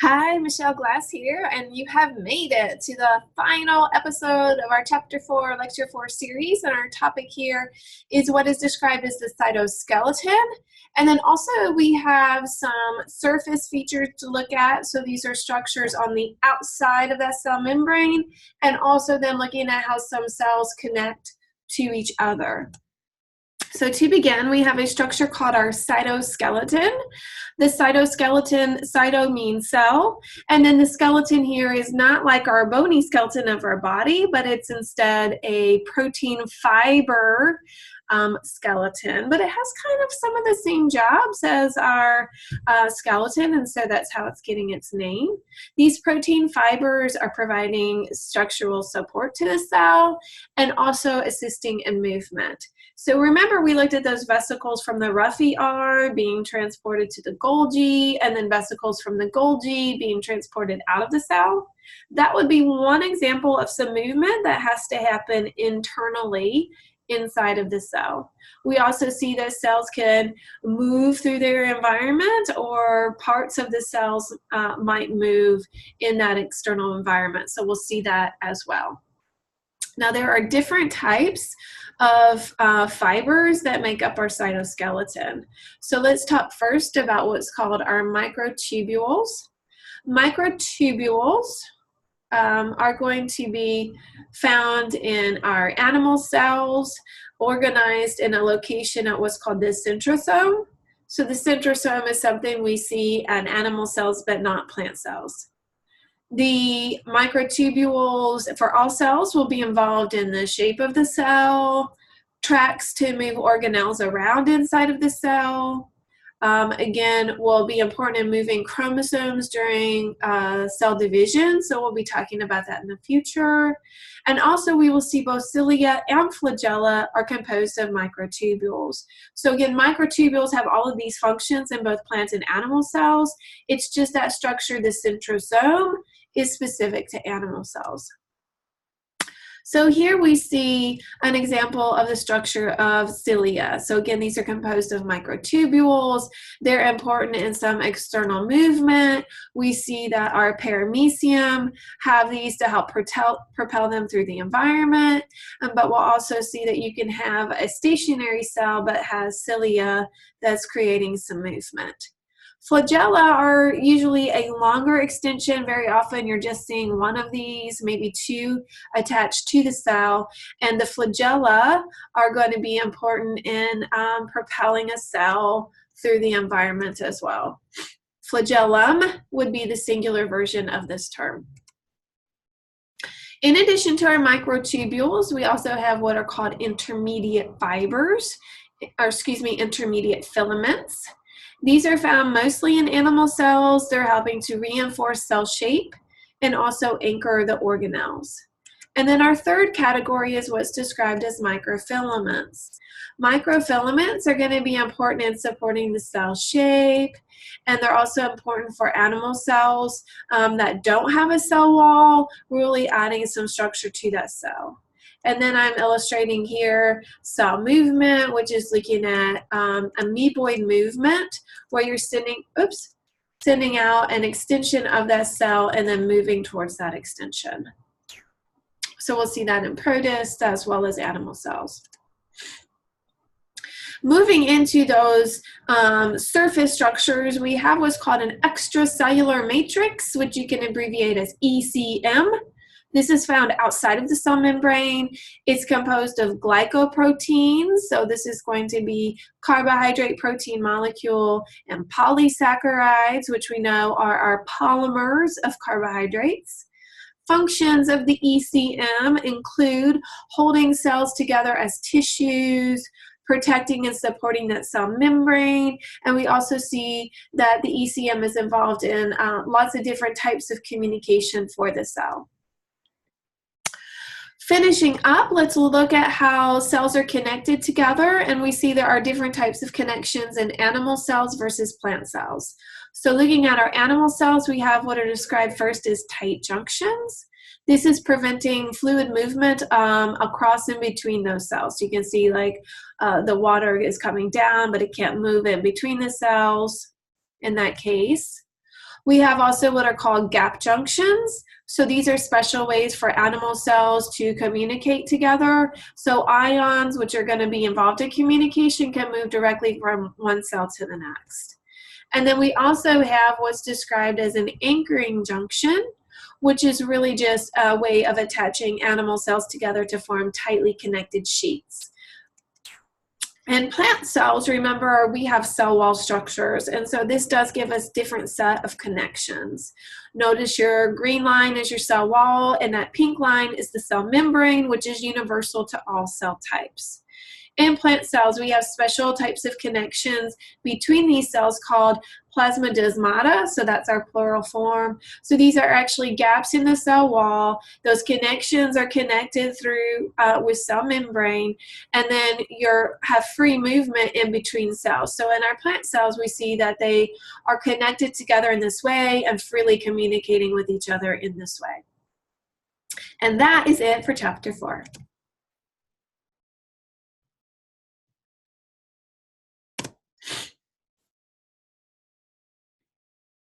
Hi, Michelle Glass here, and you have made it to the final episode of our Chapter 4, Lecture 4 series. And our topic here is what is described as the cytoskeleton. And then also we have some surface features to look at. So these are structures on the outside of that cell membrane, and also then looking at how some cells connect to each other. So to begin, we have a structure called our cytoskeleton. The cytoskeleton, cyto means cell, and then the skeleton here is not like our bony skeleton of our body, but it's instead a protein fiber skeleton, but it has kind of some of the same jobs as our skeleton, and so that's how it's getting its name. These protein fibers are providing structural support to the cell and also assisting in movement. So remember, we looked at those vesicles from the rough ER being transported to the Golgi, and then vesicles from the Golgi being transported out of the cell. That would be one example of some movement that has to happen internally inside of the cell. We also see that cells can move through their environment, or parts of the cells might move in that external environment. So we'll see that as well. Now, there are different types of fibers that make up our cytoskeleton. So let's talk first about what's called our microtubules. Microtubules are going to be found in our animal cells, organized in a location at what's called the centrosome. So the centrosome is something we see in animal cells, but not plant cells. The microtubules for all cells will be involved in the shape of the cell, tracks to move organelles around inside of the cell. Again, will be important in moving chromosomes during cell division, so we'll be talking about that in the future. And also we will see both cilia and flagella are composed of microtubules. So again, microtubules have all of these functions in both plant and animal cells. It's just that structure, the centrosome, is specific to animal cells. So here we see an example of the structure of cilia. So again, these are composed of microtubules. They're important in some external movement. We see that our paramecium have these to help propel them through the environment. But we'll also see that you can have a stationary cell but has cilia that's creating some movement. Flagella are usually a longer extension. Very often you're just seeing one of these, maybe two attached to the cell, and the flagella are going to be important in propelling a cell through the environment as well. Flagellum would be the singular version of this term. In addition to our microtubules, we also have what are called intermediate fibers, or excuse me, intermediate filaments. These are found mostly in animal cells. They're helping to reinforce cell shape and also anchor the organelles. And then our third category is what's described as microfilaments. Microfilaments are going to be important in supporting the cell shape, and they're also important for animal cells that don't have a cell wall, really adding some structure to that cell. And then I'm illustrating here cell movement, which is looking at amoeboid movement, where you're sending out an extension of that cell and then moving towards that extension. So we'll see that in protists as well as animal cells. Moving into those surface structures, we have what's called an extracellular matrix, which you can abbreviate as ECM. This is found outside of the cell membrane. It's composed of glycoproteins, so this is going to be carbohydrate protein molecule, and polysaccharides, which we know are our polymers of carbohydrates. Functions of the ECM include holding cells together as tissues, protecting and supporting that cell membrane, and we also see that the ECM is involved in lots of different types of communication for the cell. Finishing up, let's look at how cells are connected together, and we see there are different types of connections in animal cells versus plant cells. So looking at our animal cells, we have what are described first as tight junctions. This is preventing fluid movement across and between those cells. So you can see like the water is coming down, but it can't move in between the cells in that case. We have also what are called gap junctions. So these are special ways for animal cells to communicate together. So ions, which are going to be involved in communication, can move directly from one cell to the next. And then we also have what's described as an anchoring junction, which is really just a way of attaching animal cells together to form tightly connected sheets. And plant cells, remember, we have cell wall structures, and so this does give us different set of connections. Notice your green line is your cell wall, and that pink line is the cell membrane, which is universal to all cell types. In plant cells, we have special types of connections between these cells called plasmodesmata, so that's our plural form. So these are actually gaps in the cell wall. Those connections are connected through with cell membrane, and then you have free movement in between cells. So in our plant cells, we see that they are connected together in this way and freely communicating with each other in this way. And that is it for chapter 4.